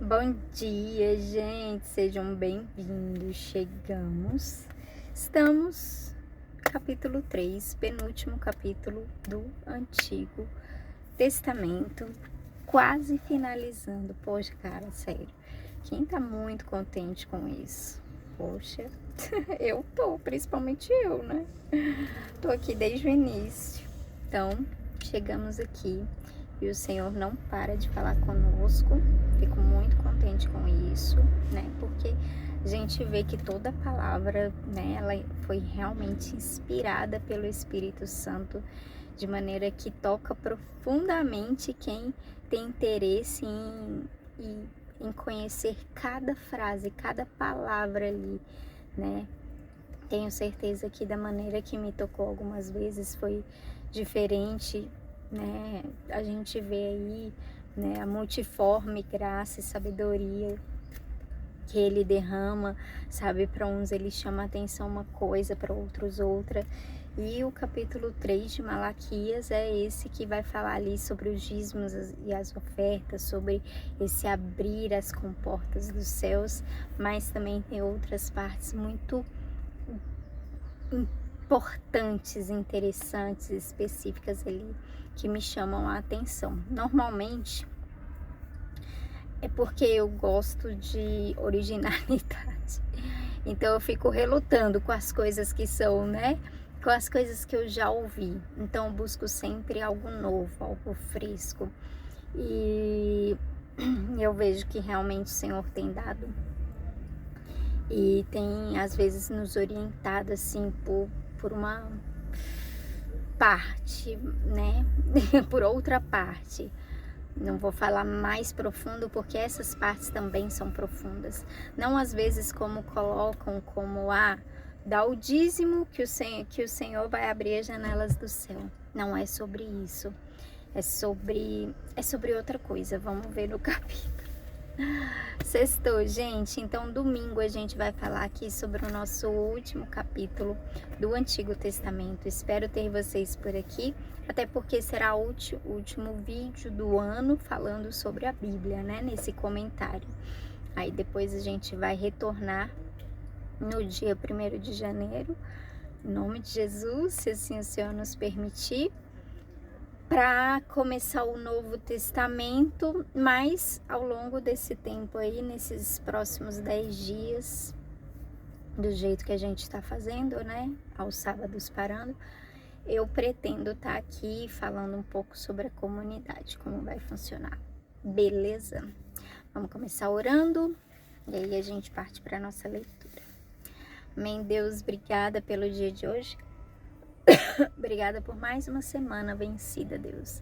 Bom dia, gente, sejam bem-vindos. Estamos no capítulo 3, penúltimo capítulo do Antigo Testamento, quase finalizando. Poxa, cara, sério, quem tá muito contente com isso? Poxa, eu tô, principalmente eu, né? Tô aqui desde o início. Então, chegamos aqui e o Senhor não para de falar conosco. Fico muito contente com isso, né? Porque a gente vê que toda palavra, né, ela foi realmente inspirada pelo Espírito Santo, de maneira que toca profundamente quem tem interesse em conhecer cada frase, cada palavra ali, né? Tenho certeza que da maneira que me tocou algumas vezes foi diferente, né? A gente vê aí, né, a multiforme graça e sabedoria que ele derrama, sabe? Para uns ele chama atenção uma coisa, para outros outra. E o capítulo 3 de Malaquias é esse que vai falar ali sobre os dízimos e as ofertas, sobre esse abrir as comportas dos céus, mas também tem outras partes muito importantes, interessantes, específicas ali que me chamam a atenção. Normalmente é porque eu gosto de originalidade, então eu fico relutando com as coisas que são, né? Com as coisas que eu já ouvi. Então eu busco sempre algo novo, algo fresco. E eu vejo que realmente o Senhor tem dado e tem às vezes nos orientado assim por uma parte, né? Por outra parte. Não vou falar mais profundo porque essas partes também são profundas. Não às vezes como colocam como dá o dízimo que o Senhor vai abrir as janelas do céu. Não é sobre isso. É sobre outra coisa. Vamos ver no capítulo. Sextou, gente. Então, domingo a gente vai falar aqui sobre o nosso último capítulo do Antigo Testamento. Espero ter vocês por aqui, até porque será o último vídeo do ano falando sobre a Bíblia, né? Nesse comentário. Aí depois a gente vai retornar no dia 1º de janeiro, em nome de Jesus, se assim o Senhor nos permitir, para começar o Novo Testamento, mas ao longo desse tempo aí, nesses próximos 10 dias, do jeito que a gente está fazendo, né, aos sábados parando, eu pretendo estar aqui falando um pouco sobre a comunidade, como vai funcionar, beleza? Vamos começar orando, e aí a gente parte para a nossa leitura. Amém, Deus, obrigada pelo dia de hoje. Obrigada por mais uma semana vencida, Deus.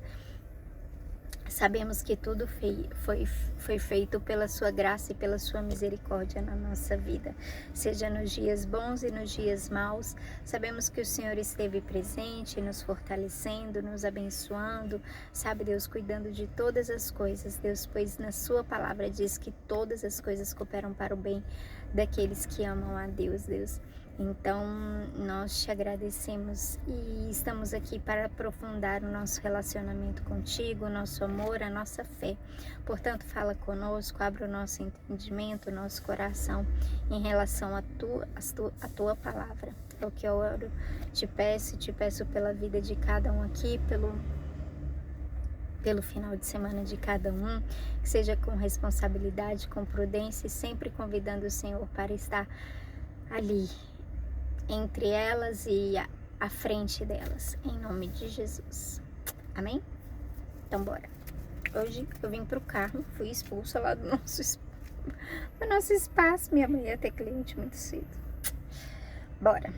Sabemos que tudo foi feito pela sua graça e pela sua misericórdia na nossa vida, seja nos dias bons e nos dias maus. Sabemos que o Senhor esteve presente, nos fortalecendo, nos abençoando, sabe, Deus, cuidando de todas as coisas, Deus, pois na sua palavra diz que todas as coisas cooperam para o bem daqueles que amam a Deus, Deus. Então, nós te agradecemos e estamos aqui para aprofundar o nosso relacionamento contigo, o nosso amor, a nossa fé. Portanto, fala conosco, abre o nosso entendimento, o nosso coração em relação à tua palavra. É o que eu oro, te peço pela vida de cada um aqui, pelo final de semana de cada um, que seja com responsabilidade, com prudência e sempre convidando o Senhor para estar ali, entre elas e à frente delas, em nome de Jesus. Amém? Então bora. Hoje eu vim pro carro, fui expulsa lá do nosso espaço. Minha mãe ia ter cliente muito cedo. Bora.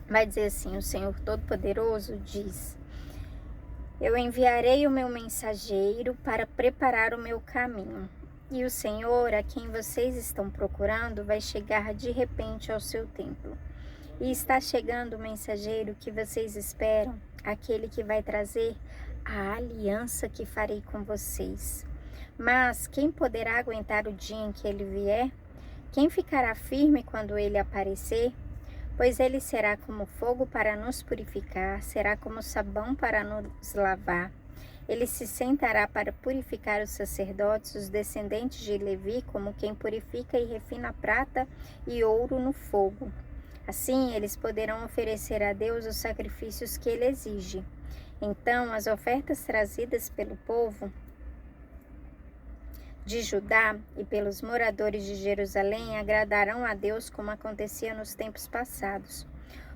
Vai dizer assim: o Senhor Todo-Poderoso diz: eu enviarei o meu mensageiro para preparar o meu caminho. E o Senhor, a quem vocês estão procurando, vai chegar de repente ao seu templo. E está chegando o mensageiro que vocês esperam, aquele que vai trazer a aliança que farei com vocês. Mas quem poderá aguentar o dia em que ele vier? Quem ficará firme quando ele aparecer? Pois ele será como fogo para nos purificar, será como sabão para nos lavar. Ele se sentará para purificar os sacerdotes, os descendentes de Levi, como quem purifica e refina a prata e ouro no fogo. Assim, eles poderão oferecer a Deus os sacrifícios que ele exige. Então, as ofertas trazidas pelo povo de Judá e pelos moradores de Jerusalém agradarão a Deus como acontecia nos tempos passados.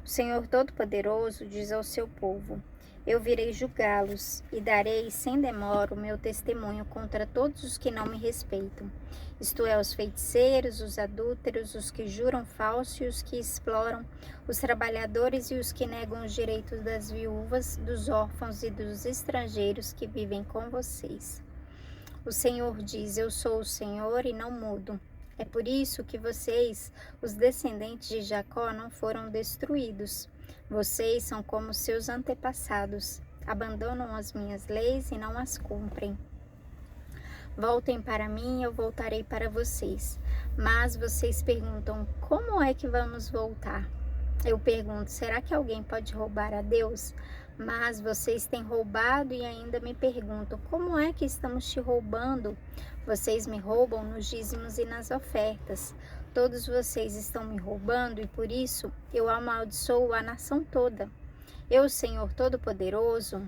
O Senhor Todo-Poderoso diz ao seu povo: eu virei julgá-los e darei sem demora o meu testemunho contra todos os que não me respeitam, isto é, os feiticeiros, os adúlteros, os que juram falso e os que exploram os trabalhadores e os que negam os direitos das viúvas, dos órfãos e dos estrangeiros que vivem com vocês. O Senhor diz: eu sou o Senhor e não mudo. É por isso que vocês, os descendentes de Jacó, não foram destruídos. Vocês são como seus antepassados, abandonam as minhas leis e não as cumprem. Voltem para mim e eu voltarei para vocês. Mas vocês perguntam: como é que vamos voltar? Eu pergunto: será que alguém pode roubar a Deus? Mas vocês têm roubado e ainda me perguntam: como é que estamos te roubando? Vocês me roubam nos dízimos e nas ofertas. Todos vocês estão me roubando e por isso eu amaldiçoo a nação toda. Eu, Senhor Todo-Poderoso,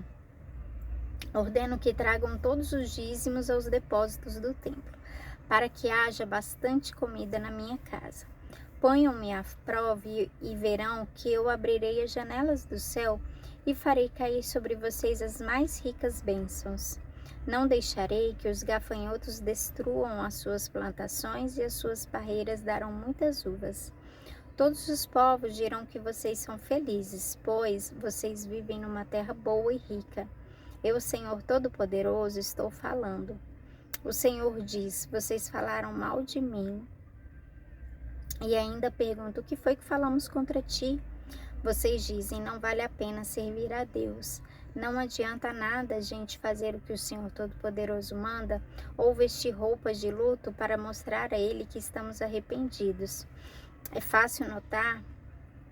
ordeno que tragam todos os dízimos aos depósitos do templo, para que haja bastante comida na minha casa. Ponham-me à prova e verão que eu abrirei as janelas do céu e farei cair sobre vocês as mais ricas bênçãos. Não deixarei que os gafanhotos destruam as suas plantações e as suas parreiras darão muitas uvas. Todos os povos dirão que vocês são felizes, pois vocês vivem numa terra boa e rica. Eu, Senhor Todo-Poderoso, estou falando. O Senhor diz: vocês falaram mal de mim e ainda perguntam: o que foi que falamos contra ti? Vocês dizem: não vale a pena servir a Deus. Não adianta nada a gente fazer o que o Senhor Todo-Poderoso manda ou vestir roupas de luto para mostrar a Ele que estamos arrependidos. É fácil notar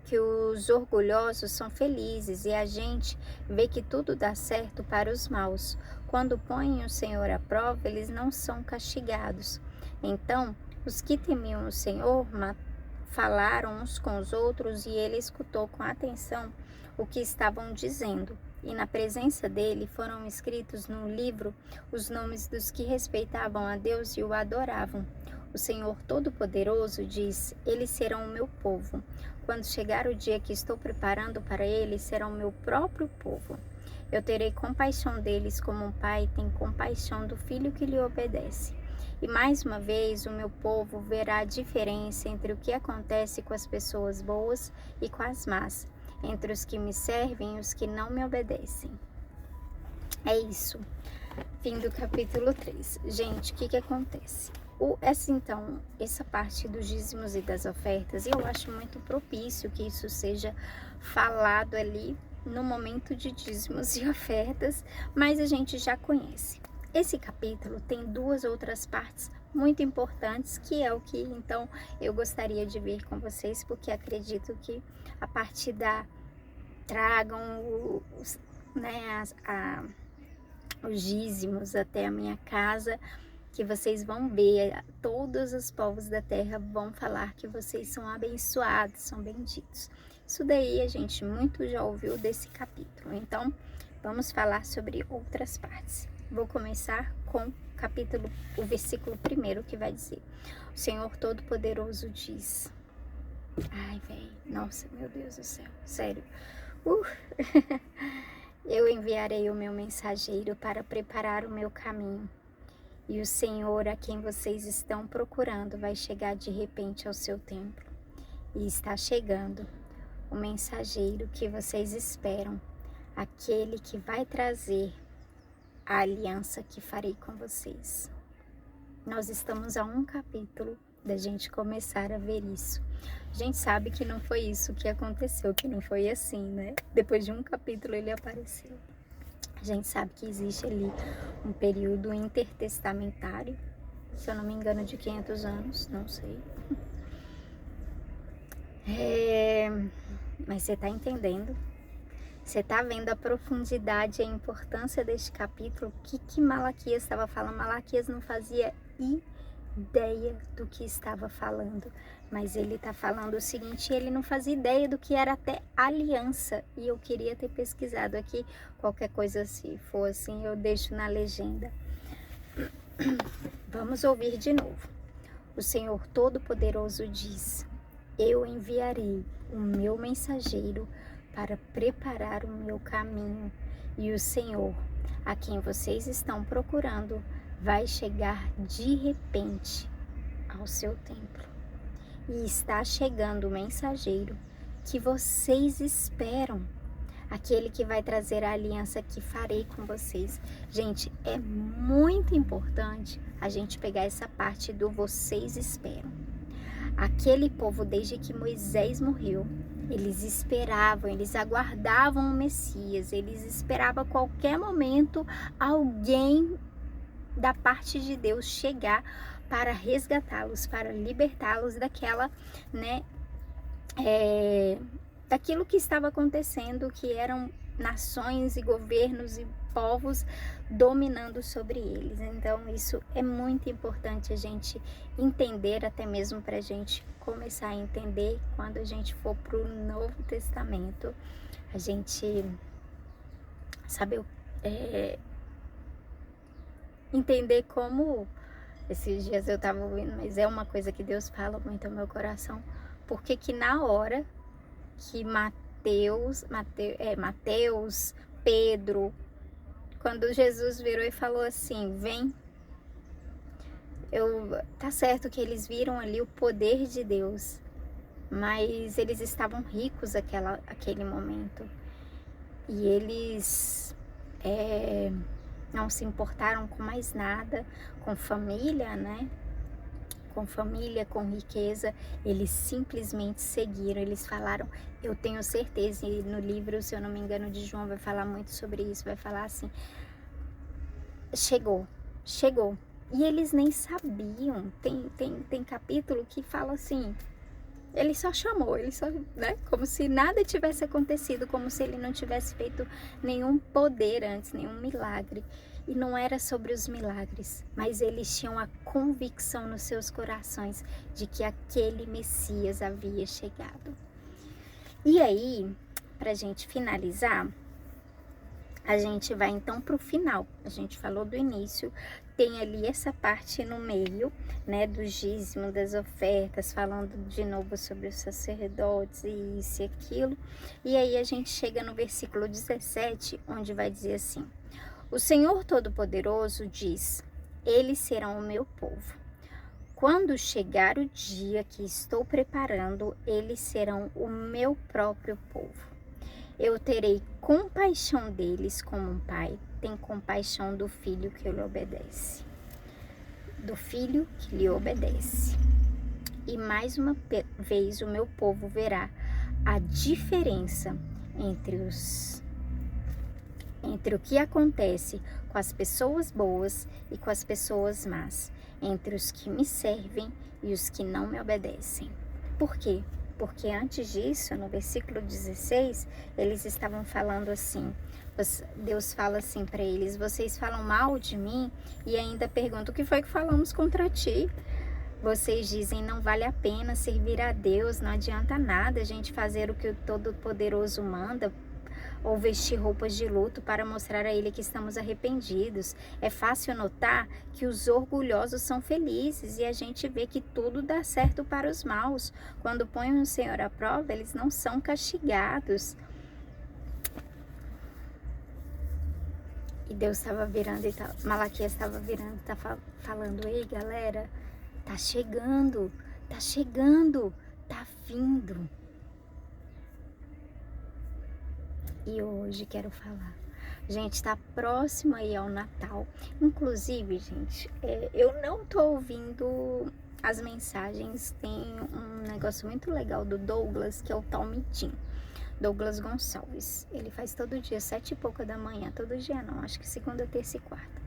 que os orgulhosos são felizes e a gente vê que tudo dá certo para os maus. Quando põem o Senhor à prova, eles não são castigados. Então, os que temiam o Senhor falaram uns com os outros e ele escutou com atenção o que estavam dizendo. E na presença dele foram escritos no livro os nomes dos que respeitavam a Deus e o adoravam. O Senhor Todo-Poderoso diz: eles serão o meu povo. Quando chegar o dia que estou preparando para eles, serão o meu próprio povo. Eu terei compaixão deles como um pai tem compaixão do filho que lhe obedece. E mais uma vez o meu povo verá a diferença entre o que acontece com as pessoas boas e com as más, entre os que me servem e os que não me obedecem. É isso. Fim do capítulo 3. Gente, o que acontece? Essa parte dos dízimos e das ofertas, eu acho muito propício que isso seja falado ali no momento de dízimos e ofertas, mas a gente já conhece. Esse capítulo tem duas outras partes muito importantes, que é o que então eu gostaria de ver com vocês, porque acredito que a partir tragam os dízimos até a minha casa, que vocês vão ver, todos os povos da terra vão falar que vocês são abençoados, são benditos. Isso daí a gente muito já ouviu desse capítulo, então vamos falar sobre outras partes. Vou começar com o versículo 1, que vai dizer: o Senhor Todo-Poderoso diz... Ai, velho, nossa, meu Deus do céu, sério. Eu enviarei o meu mensageiro para preparar o meu caminho. E o Senhor a quem vocês estão procurando vai chegar de repente ao seu templo. E está chegando o mensageiro que vocês esperam, aquele que vai trazer a aliança que farei com vocês. Nós estamos a um capítulo da gente começar a ver isso. A gente sabe que não foi isso que aconteceu, que não foi assim, né? Depois de um capítulo ele apareceu. A gente sabe que existe ali um período intertestamentário, se eu não me engano de 500 anos, não sei. Mas você tá entendendo? Você está vendo a profundidade e a importância deste capítulo? O que Malaquias estava falando? Malaquias não fazia ideia do que estava falando, mas ele está falando o seguinte: ele não fazia ideia do que era até aliança, e eu queria ter pesquisado aqui. Qualquer coisa, se for assim, eu deixo na legenda. Vamos ouvir de novo. O Senhor Todo-Poderoso diz: eu enviarei o meu mensageiro para preparar o meu caminho, e o Senhor, a quem vocês estão procurando, vai chegar de repente ao seu templo. E está chegando o mensageiro que vocês esperam, aquele que vai trazer a aliança que farei com vocês. Gente, é muito importante a gente pegar essa parte do vocês esperam. Aquele povo, desde que Moisés morreu, eles esperavam, eles aguardavam o Messias, eles esperavam a qualquer momento alguém da parte de Deus chegar para resgatá-los, para libertá-los daquela, daquilo que estava acontecendo, que eram nações e governos e povos dominando sobre eles. Então isso é muito importante a gente entender, até mesmo para a gente começar a entender quando a gente for para o Novo Testamento, a gente saber entender como, esses dias eu estava ouvindo, mas é uma coisa que Deus fala muito ao meu coração, porque que na hora que Mateus, Pedro, quando Jesus virou e falou assim, vem, tá certo que eles viram ali o poder de Deus, mas eles estavam ricos aquele momento, e eles não se importaram com mais nada, com família, com família, com riqueza, eles simplesmente seguiram, eles falaram, eu tenho certeza, e no livro, se eu não me engano, de João vai falar muito sobre isso, vai falar assim, chegou, e eles nem sabiam, tem capítulo que fala assim, ele só chamou, como se nada tivesse acontecido, como se ele não tivesse feito nenhum poder antes, nenhum milagre. E não era sobre os milagres, mas eles tinham a convicção nos seus corações de que aquele Messias havia chegado. E aí, para a gente finalizar, a gente vai então para o final. A gente falou do início, tem ali essa parte no meio, do dízimo, das ofertas, falando de novo sobre os sacerdotes e isso e aquilo. E aí a gente chega no versículo 17, onde vai dizer assim: o Senhor Todo-Poderoso diz, eles serão o meu povo. Quando chegar o dia que estou preparando, eles serão o meu próprio povo. Eu terei compaixão deles como um pai tem compaixão do filho que lhe obedece. Do filho que lhe obedece. E mais uma vez o meu povo verá a diferença entre o que acontece com as pessoas boas e com as pessoas más, entre os que me servem e os que não me obedecem. Por quê? Porque antes disso, no versículo 16, eles estavam falando assim, Deus fala assim para eles, vocês falam mal de mim e ainda perguntam, o que foi que falamos contra ti? Vocês dizem, não vale a pena servir a Deus, não adianta nada a gente fazer o que o Todo-Poderoso manda, ou vestir roupas de luto para mostrar a Ele que estamos arrependidos. É fácil notar que os orgulhosos são felizes e a gente vê que tudo dá certo para os maus. Quando põem o Senhor à prova, eles não são castigados. E Deus estava virando, Malaquias estava virando, falando, ei galera, tá chegando, tá vindo. E hoje quero falar, gente, tá próximo aí ao Natal. Inclusive, gente, eu não tô ouvindo as mensagens. Tem um negócio muito legal do Douglas, que é o Talmidim, Douglas Gonçalves. Ele faz todo dia, 7 e pouca da manhã, todo dia não, acho que segunda, terça e quarta.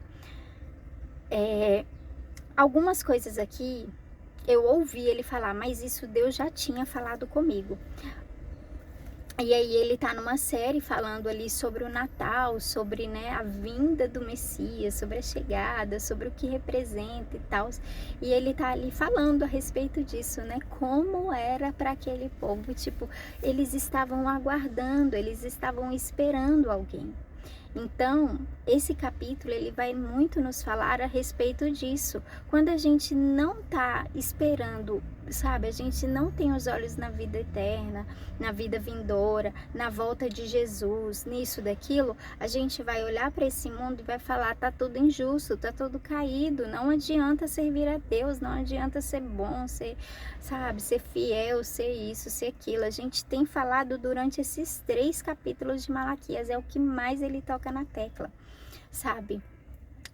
Algumas coisas aqui, eu ouvi ele falar, mas isso Deus já tinha falado comigo. E aí ele tá numa série falando ali sobre o Natal, sobre, né, a vinda do Messias, sobre a chegada, sobre o que representa e tal. E ele tá ali falando a respeito disso, né? Como era para aquele povo, tipo, eles estavam aguardando, eles estavam esperando alguém. Então, esse capítulo ele vai muito nos falar a respeito disso. Quando a gente não está esperando, sabe, a gente não tem os olhos na vida eterna, na vida vindoura, na volta de Jesus, nisso, daquilo, a gente vai olhar para esse mundo e vai falar, tá tudo injusto, tá tudo caído, não adianta servir a Deus, não adianta ser bom, ser, sabe, ser fiel, ser isso, ser aquilo. A gente tem falado durante esses 3 capítulos de Malaquias, é o que mais ele toca na tecla, sabe?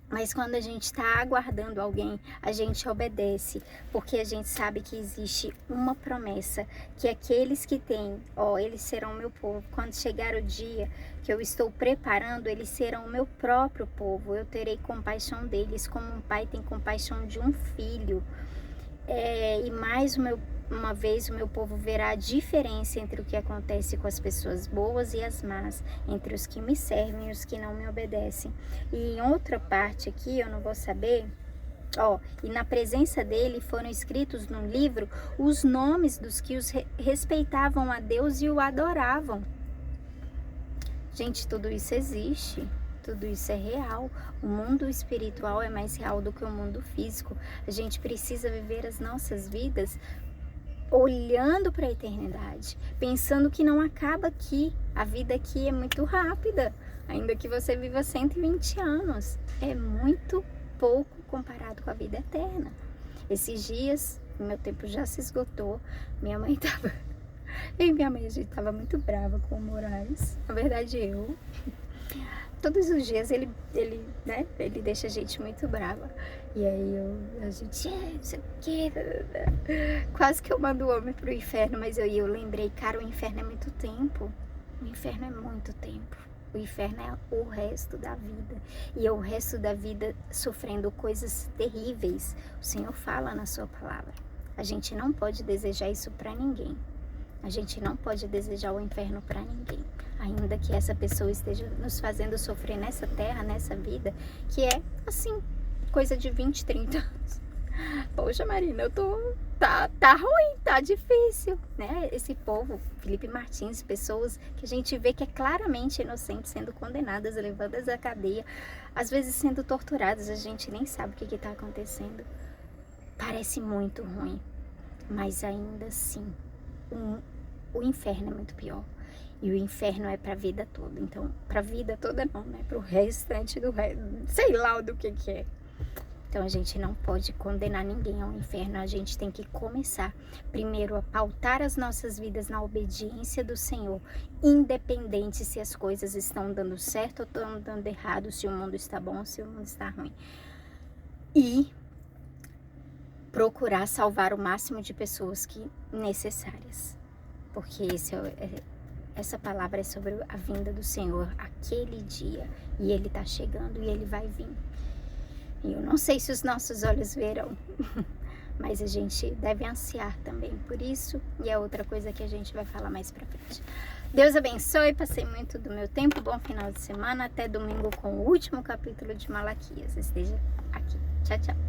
Mas quando a gente está aguardando alguém, a gente obedece, porque a gente sabe que existe uma promessa, que aqueles que têm, eles serão meu povo. Quando chegar o dia que eu estou preparando, eles serão o meu próprio povo. Eu terei compaixão deles, como um pai tem compaixão de um filho. E mais uma vez o meu povo verá a diferença entre o que acontece com as pessoas boas e as más, entre os que me servem e os que não me obedecem. E em outra parte aqui, eu não vou saber, e na presença dele foram escritos no livro os nomes dos que os respeitavam a Deus e o adoravam. Gente, tudo isso existe. Tudo isso é real. O mundo espiritual é mais real do que o mundo físico. A gente precisa viver as nossas vidas olhando para a eternidade, pensando que não acaba aqui. A vida aqui é muito rápida, ainda que você viva 120 anos. É muito pouco comparado com a vida eterna. Esses dias, meu tempo já se esgotou. Minha mãe estava... Eu e minha mãe, a gente estava muito brava com o Moraes. Na verdade, eu... Todos os dias ele deixa a gente muito brava. E aí a gente, não sei o quê. Quase que eu mando o homem pro inferno, mas eu lembrei, cara, o inferno é muito tempo. O inferno é muito tempo. O inferno é o resto da vida. E é o resto da vida sofrendo coisas terríveis. O Senhor fala na sua palavra. A gente não pode desejar isso para ninguém. A gente não pode desejar o inferno para ninguém, ainda que essa pessoa esteja nos fazendo sofrer nessa terra, nessa vida, que é, assim, coisa de 20, 30 anos. Poxa, Marina, tá ruim, tá difícil, né? Esse povo, Felipe Martins, pessoas que a gente vê que é claramente inocente, sendo condenadas, levadas à cadeia, às vezes sendo torturadas, a gente nem sabe o que tá acontecendo. Parece muito ruim, mas ainda assim, o inferno é muito pior. E o inferno é pra vida toda. Então, pra vida toda não, né? Pro restante do resto, sei lá do que é. Então, a gente não pode condenar ninguém ao inferno. A gente tem que começar primeiro a pautar as nossas vidas na obediência do Senhor, independente se as coisas estão dando certo ou estão dando errado, se o mundo está bom ou se o mundo está ruim. E procurar salvar o máximo de pessoas que necessárias. Porque essa palavra é sobre a vinda do Senhor, aquele dia. E Ele está chegando e Ele vai vir. E eu não sei se os nossos olhos verão, mas a gente deve ansiar também por isso. E é outra coisa que a gente vai falar mais pra frente. Deus abençoe, passei muito do meu tempo. Bom final de semana, até domingo com o último capítulo de Malaquias. Esteja aqui. Tchau, tchau.